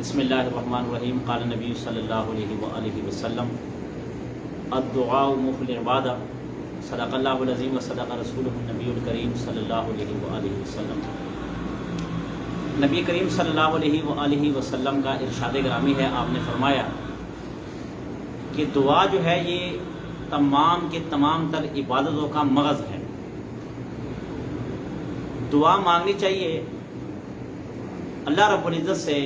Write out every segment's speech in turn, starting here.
بسم اللہ الرحمن الرحیم قال نبی صلی اللہ علیہ وآلہ وسلم الدعاء مخل العبادہ صدق اللہ العظیم و صدق رسولہ النبی الکریم صلی اللہ علیہ وآلہ وسلم۔ نبی کریم صلی اللہ علیہ وآلہ وسلم کا ارشاد گرامی ہے، آپ نے فرمایا کہ دعا جو ہے یہ تمام کے تمام تر عبادتوں کا مغز ہے۔ دعا مانگنی چاہیے اللہ رب العزت سے،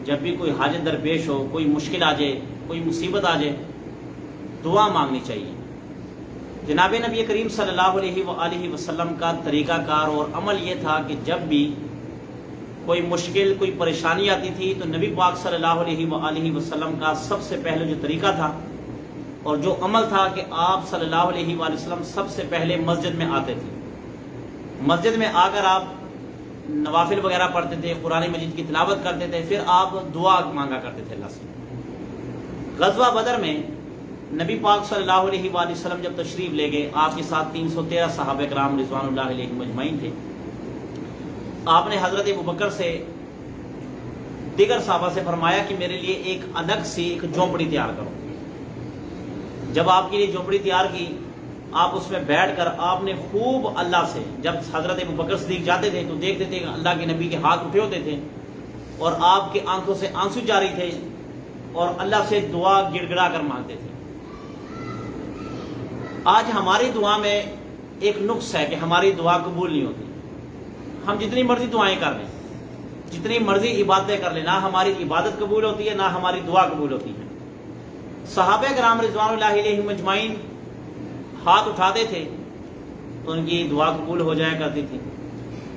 جب بھی کوئی حاجت درپیش ہو، کوئی مشکل آ جائے، کوئی مصیبت آ جائے، دعا مانگنی چاہیے۔ جناب نبی کریم صلی اللہ علیہ وآلہ وسلم کا طریقہ کار اور عمل یہ تھا کہ جب بھی کوئی مشکل، کوئی پریشانی آتی تھی تو نبی پاک صلی اللہ علیہ وآلہ وسلم کا سب سے پہلے جو طریقہ تھا اور جو عمل تھا کہ آپ صلی اللہ علیہ وآلہ وسلم سب سے پہلے مسجد میں آتے تھے۔ مسجد میں آ کر آپ نوافل وغیرہ پڑھتے تھے، قرآن مجید کی تلاوت کرتے تھے، پھر آپ دعا مانگا کرتے تھے اللہ سے۔ غزوہ بدر میں نبی پاک صلی اللہ علیہ وآلہ وسلم جب تشریف لے گئے، آپ کے ساتھ 313 صحابہ کرام رضوان اللہ علیہ مجمعین تھے۔ آپ نے حضرت ابوبکر سے، دیگر صحابہ سے فرمایا کہ میرے لیے ایک الگ سی ایک جھونپڑی تیار کرو۔ جب آپ کے لیے جھونپڑی تیار کی، آپ اس میں بیٹھ کر آپ نے خوب اللہ سے، جب حضرت ابوبکر صدیق جاتے تھے تو دیکھتے تھے کہ اللہ کے نبی کے ہاتھ اٹھے ہوتے تھے اور آپ کے آنکھوں سے آنسو جاری تھے اور اللہ سے دعا گڑ گڑا کر مانگتے تھے۔ آج ہماری دعا میں ایک نقص ہے کہ ہماری دعا قبول نہیں ہوتی۔ ہم جتنی مرضی دعائیں کر لیں، جتنی مرضی عبادتیں کر لیں، نہ ہماری عبادت قبول ہوتی ہے نہ ہماری دعا قبول ہوتی ہے۔ صحابہ کرام رضوان اللہ علیہ مجمعین ہاتھ اٹھاتے تھے تو ان کی دعا قبول ہو جایا کرتی تھی،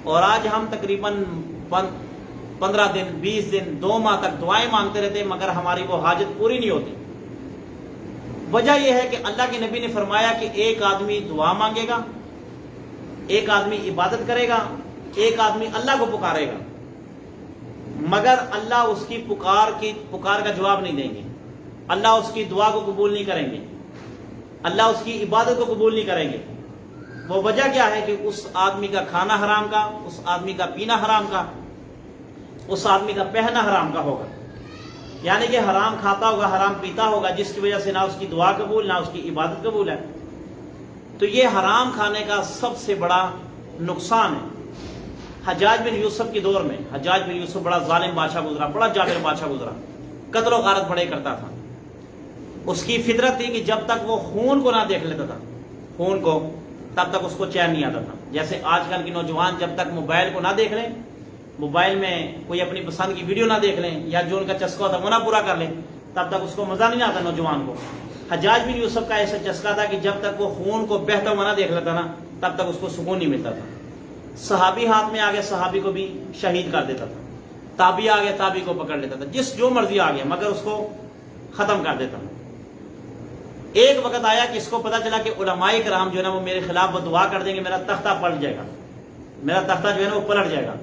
اور آج ہم تقریباً 15 دن، 20 دن، 2 ماہ تک دعائیں مانگتے رہتے مگر ہماری وہ حاجت پوری نہیں ہوتی۔ وجہ یہ ہے کہ اللہ کے نبی نے فرمایا کہ ایک آدمی دعا مانگے گا، ایک آدمی عبادت کرے گا، ایک آدمی اللہ کو پکارے گا، مگر اللہ اس کی پکار کا جواب نہیں دیں گے، اللہ اس کی دعا کو قبول نہیں کریں گے، اللہ اس کی عبادت کو قبول نہیں کریں گے۔ وہ وجہ کیا ہے کہ اس آدمی کا کھانا حرام کا، اس آدمی کا پینا حرام کا، اس آدمی کا پہننا حرام کا ہوگا، یعنی کہ حرام کھاتا ہوگا، حرام پیتا ہوگا، جس کی وجہ سے نہ اس کی دعا قبول نہ اس کی عبادت قبول ہے۔ تو یہ حرام کھانے کا سب سے بڑا نقصان ہے۔ حجاج بن یوسف کے دور میں، حجاج بن یوسف بڑا ظالم بادشاہ گزرا، بڑا جابر بادشاہ گزرا، قتل و غارت بڑے کرتا تھا۔ اس کی فطرت تھی کہ جب تک وہ خون کو نہ دیکھ لیتا تھا، خون کو، تب تک اس کو چین نہیں آتا تھا۔ جیسے آج کل کے نوجوان جب تک موبائل کو نہ دیکھ لیں، موبائل میں کوئی اپنی پسند کی ویڈیو نہ دیکھ لیں یا جو ان کا چسکا ہوتا ہے وہ نہ پورا کر لیں، تب تک اس کو مزہ نہیں آتا نوجوان کو۔ حجاج بن یوسف کا ایسا چسکا تھا کہ جب تک وہ خون کو بہتا ہوا نہ دیکھ لیتا نا، تب تک اس کو سکون نہیں ملتا تھا۔ صحابی ہاتھ میں آ گیا، صحابی کو بھی شہید کر دیتا تھا، تابعی آ گیا، تابعی کو پکڑ لیتا تھا، جو مرضی آ گیا مگر اس کو ختم کر دیتا۔ ایک وقت آیا کہ اس کو پتا چلا کہ علماء کرام جو ہے نا وہ میرے خلاف دعا کر دیں گے، میرا تختہ پلٹ جائے گا، میرا تختہ جو ہے نا وہ پلٹ جائے گا۔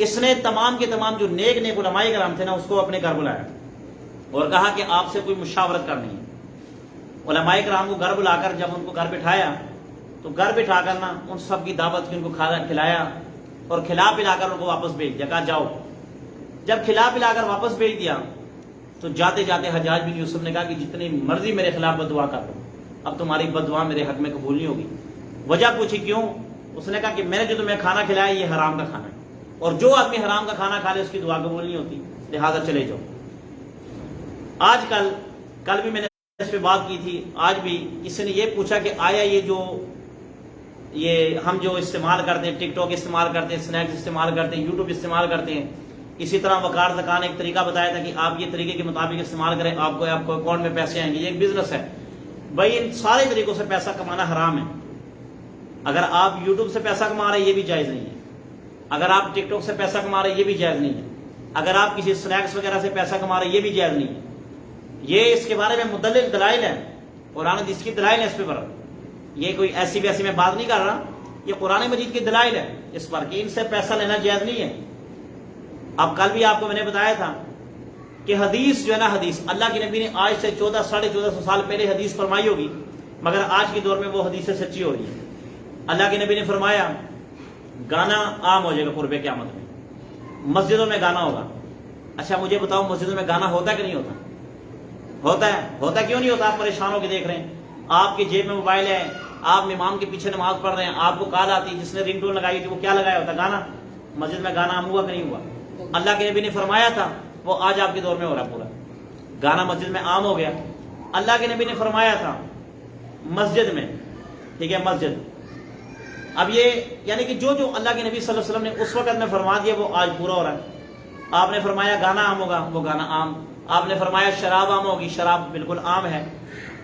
اس نے تمام کے تمام جو نیک علماء کرام تھے نا اس کو اپنے گھر بلایا اور کہا کہ آپ سے کوئی مشاورت کرنی ہے۔ علماء کرام کو گھر بلا کر جب ان کو گھر بٹھایا تو گھر بٹھا کر نا ان سب کی دعوت کی، ان کو کھلایا اور کھلا پلا کر ان کو واپس بھیج دیا، کہا جاؤ۔ جب کھلا پلا کر واپس بھیج دیا تو جاتے جاتے حجاج بن یوسف نے کہا کہ جتنی مرضی میرے خلاف بد دعا کر لو، اب تمہاری بد دعا میرے حق میں قبول نہیں ہوگی۔ وجہ پوچھی کیوں؟ اس نے کہا کہ میں نے جو تمہیں کھانا کھلایا یہ حرام کا کھانا ہے، اور جو آدمی حرام کا کھانا کھا لے اس کی دعا قبول نہیں ہوتی، لہٰذا چلے جاؤ۔ آج کل بھی میں نے اس پہ بات کی تھی، آج بھی کسی نے یہ پوچھا کہ آیا یہ ہم جو استعمال کرتے ہیں، ٹک ٹاک استعمال کرتے ہیں، اسنیکس استعمال کرتے ہیں، یوٹیوب استعمال کرتے ہیں، اسی طرح وقار زکان ایک طریقہ بتایا تھا کہ آپ یہ طریقے کے مطابق استعمال کریں، آپ کو اکاؤنٹ میں پیسے آئیں گے، یہ ایک بزنس ہے۔ بھائی ان سارے طریقوں سے پیسہ کمانا حرام ہے۔ اگر آپ یوٹیوب سے پیسہ کما رہے ہیں یہ بھی جائز نہیں ہے، اگر آپ ٹک ٹاک سے پیسہ کما رہے ہیں یہ بھی جائز نہیں ہے، اگر آپ کسی اسنیکس وغیرہ سے پیسہ کما رہے ہیں یہ بھی جائز نہیں ہے۔ یہ اس کے بارے میں مدلل دلائل ہے، قرآن حدیث کی دلائل ہے اس پر۔ یہ کوئی ایسی ویسی میں بات نہیں کر رہا، یہ قرآن مجید کی دلائل ہے اس پر کہ ان سے پیسہ لینا جائز نہیں ہے۔ اب کل بھی آپ کو میں نے بتایا تھا کہ حدیث جو ہے نا، حدیث اللہ کے نبی نے آج سے 1400-1450 سال پہلے حدیث فرمائی ہوگی، مگر آج کے دور میں وہ حدیث سچی ہو رہی ہے۔ اللہ کے نبی نے فرمایا گانا عام ہو جائے گا قرب قیامت میں، مسجدوں میں گانا ہوگا، اچھا مجھے بتاؤ مسجد میں گانا ہوتا ہے کہ نہیں ہوتا؟ ہوتا ہے. ہوتا کیوں نہیں ہوتا؟ آپ پریشان ہو کے دیکھ رہے ہیں. آپ کی جیب میں موبائل ہے, آپ امام کے پیچھے نماز پڑھ رہے ہیں, آپ کو کال آتی ہے, جس نے رنگ ٹون لگائی تھی وہ کیا لگایا ہوتا؟ گانا. مسجد میں گانا عام ہوا کہ نہیں ہوا؟ اللہ کے نبی نے فرمایا تھا, وہ آج آپ کے دور میں ہو رہا پورا. گانا مسجد میں عام ہو گیا. اللہ کے نبی نے فرمایا تھا مسجد میں, ٹھیک ہے, مسجد. اب یہ یعنی کہ جو اللہ کے نبی صلی اللہ علیہ وسلم نے اس وقت میں فرما دیا وہ آج پورا ہو رہا ہے. آپ نے فرمایا گانا عام ہوگا, وہ گانا عام. آپ نے فرمایا شراب عام ہوگی, شراب بالکل عام ہے.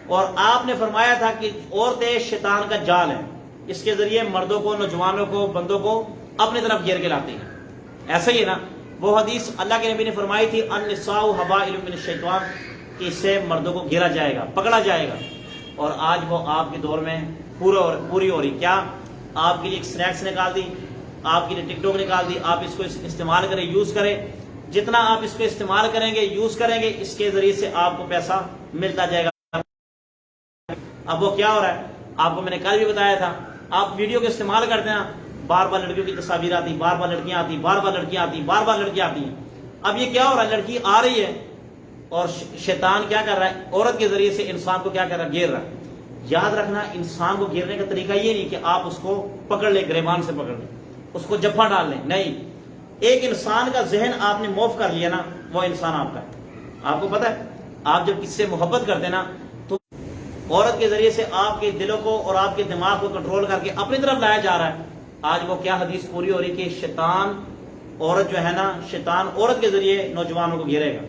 اور آپ نے فرمایا تھا کہ عورتیں شیطان کا جال ہے, اس کے ذریعے مردوں کو, نوجوانوں کو, بندوں کو اپنی طرف گھیر کے لاتے ہیں. ایسا ہی ہے نا وہ حدیث اللہ کے نبی نے فرمائی تھی النساء حبائل من الشیطان, کہ اس سے مردوں کو گھیرا جائے گا, پکڑا جائے گا. اور آج وہ آپ کے دور میں پوری ہو رہی. کیا آپ کے لیے ایک سنیکس نکال دی, آپ کے لیے ٹک ٹاک نکال دی, آپ اس کو استعمال کریں, یوز کریں. جتنا آپ اس کو استعمال کریں گے, یوز کریں گے, اس کے ذریعے سے آپ کو پیسہ ملتا جائے گا. اب وہ کیا ہو رہا ہے آپ کو میں نے کل بھی بتایا تھا. آپ ویڈیو کو استعمال کرتے ہیں, بار بار لڑکیوں کی تصاویر آتی, بار بار لڑکیاں آتی, بار بار لڑکیاں آتی, بار بار لڑکیاں آتی ہیں. اب یہ کیا ہو رہا ہے, لڑکی آ رہی ہے اور شیطان کیا کر رہا ہے, عورت کے ذریعے سے انسان کو کیا کر رہا ہے, گھیر رہا ہے. یاد رکھنا, انسان کو گھیرنے کا طریقہ یہ نہیں کہ آپ اس کو پکڑ لیں, گریبان سے پکڑ لیں, اس کو جفا ڈال لیں. نہیں, ایک انسان کا ذہن آپ نے موف کر لیا نا, وہ انسان آپ کا ہے. آپ کو پتا ہے, آپ جب کسی سے محبت کرتے نا تو عورت کے ذریعے سے آپ کے دلوں کو اور آپ کے دماغ کو کنٹرول کر کے اپنی طرف لایا جا رہا ہے. آج وہ کیا حدیث پوری ہو رہی کہ شیطان عورت جو ہے نا, شیطان عورت کے ذریعے نوجوانوں کو گھیرے گا,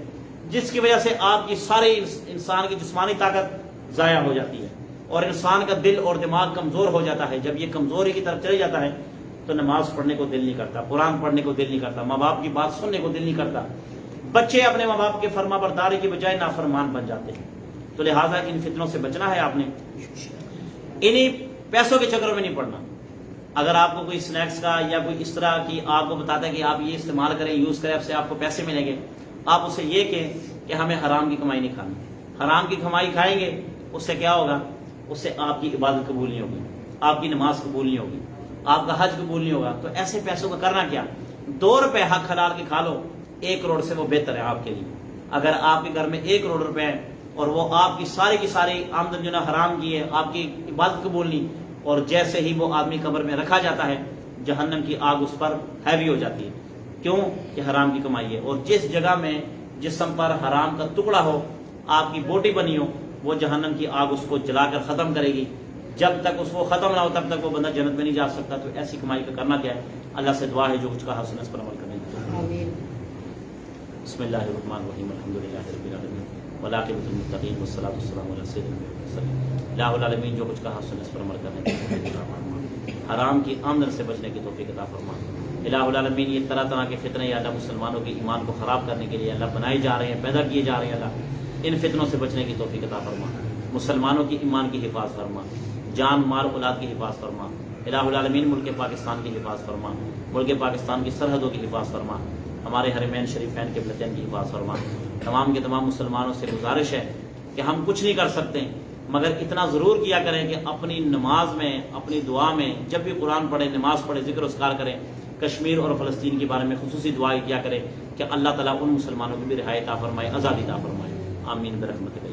جس کی وجہ سے آپ کی سارے انسان کی جسمانی طاقت ضائع ہو جاتی ہے اور انسان کا دل اور دماغ کمزور ہو جاتا ہے. جب یہ کمزوری کی طرف چلے جاتا ہے تو نماز پڑھنے کو دل نہیں کرتا, قرآن پڑھنے کو دل نہیں کرتا, ماں باپ کی بات سننے کو دل نہیں کرتا. بچے اپنے ماں باپ کے فرما برداری کی بجائے نافرمان بن جاتے ہیں. تو لہٰذا ان فتنوں سے بچنا ہے آپ نے, انہی پیسوں کے چکروں میں نہیں پڑنا. اگر آپ کو کوئی سنیکس کا یا کوئی اس طرح کی آپ کو بتاتا ہے کہ آپ یہ استعمال کریں, یوز کریں, اب سے آپ کو پیسے ملیں گے, آپ اسے یہ کہیں کہ ہمیں حرام کی کمائی نہیں کھانی. حرام کی کمائی کھائیں گے, اس سے کیا ہوگا, اس سے آپ کی عبادت قبول نہیں ہوگی, آپ کی نماز قبول نہیں ہوگی, آپ کا حج قبول نہیں ہوگا. تو ایسے پیسوں کا کرنا کیا, 2 روپے حق حلال کے کھا لو, 1 کروڑ سے وہ بہتر ہے آپ کے لیے. اگر آپ کے گھر میں 1 کروڑ روپے ہے اور وہ آپ کی ساری آمدن جو نا حرام کی ہے, آپ کی عبادت قبول نہیں, اور جیسے ہی وہ آدمی قبر میں رکھا جاتا ہے جہنم کی آگ اس پر ہیوی ہو جاتی ہے. کیوں کہ حرام کی کمائی ہے. اور جس جگہ میں جسم پر حرام کا ٹکڑا ہو, آپ کی بوٹی بنی ہو, وہ جہنم کی آگ اس کو جلا کر ختم کرے گی. جب تک اس کو ختم نہ ہو تب تک وہ بندہ جنت میں نہیں جا سکتا. تو ایسی کمائی کا کرنا کیا ہے, اللہ سے دعا ہے جو کچھ کہا اس پر عمل کرنے کی. بسم اللہ الرحمن الرحیم, الحمدللہ رب العالمین والعاقبۃ للمتقین والصلاۃ والسلام علی سیدنا محمد. الہ العالمین جو کچھ کہا اس پر عمل کرنے کی توفیق عطا فرما, حرام کی آمدن سے بچنے کی توفیق عطا فرما. الہ العالمین یہ طرح طرح کے فتنے یا اللہ مسلمانوں کے ایمان کو خراب کرنے کے لیے اللہ بنائے جا رہے ہیں, پیدا کیے جا رہے ہیں, اللہ ان فتنوں سے بچنے کی توفیق عطا فرما. مسلمانوں کی ایمان کی حفاظت فرما, جان مال اولاد کی حفاظت فرما. الہ العالمین ملک پاکستان کی حفاظت فرما, ملک پاکستان کی سرحدوں کی حفاظت فرما, ہمارے حرمین شریفین کے قبلتین کی حفاظت فرما. تمام کے تمام مسلمانوں سے گزارش ہے کہ ہم کچھ نہیں کر سکتے مگر اتنا ضرور کیا کریں کہ اپنی نماز میں, اپنی دعا میں جب بھی قرآن پڑھیں, نماز پڑھیں, ذکر اذکار کریں, کشمیر اور فلسطین کے بارے میں خصوصی دعائیں کیا کریں کہ اللہ تعالیٰ ان مسلمانوں کی بھی رہائی عطا فرمائے, آزادی عطا فرمائے. آمین برحمتک.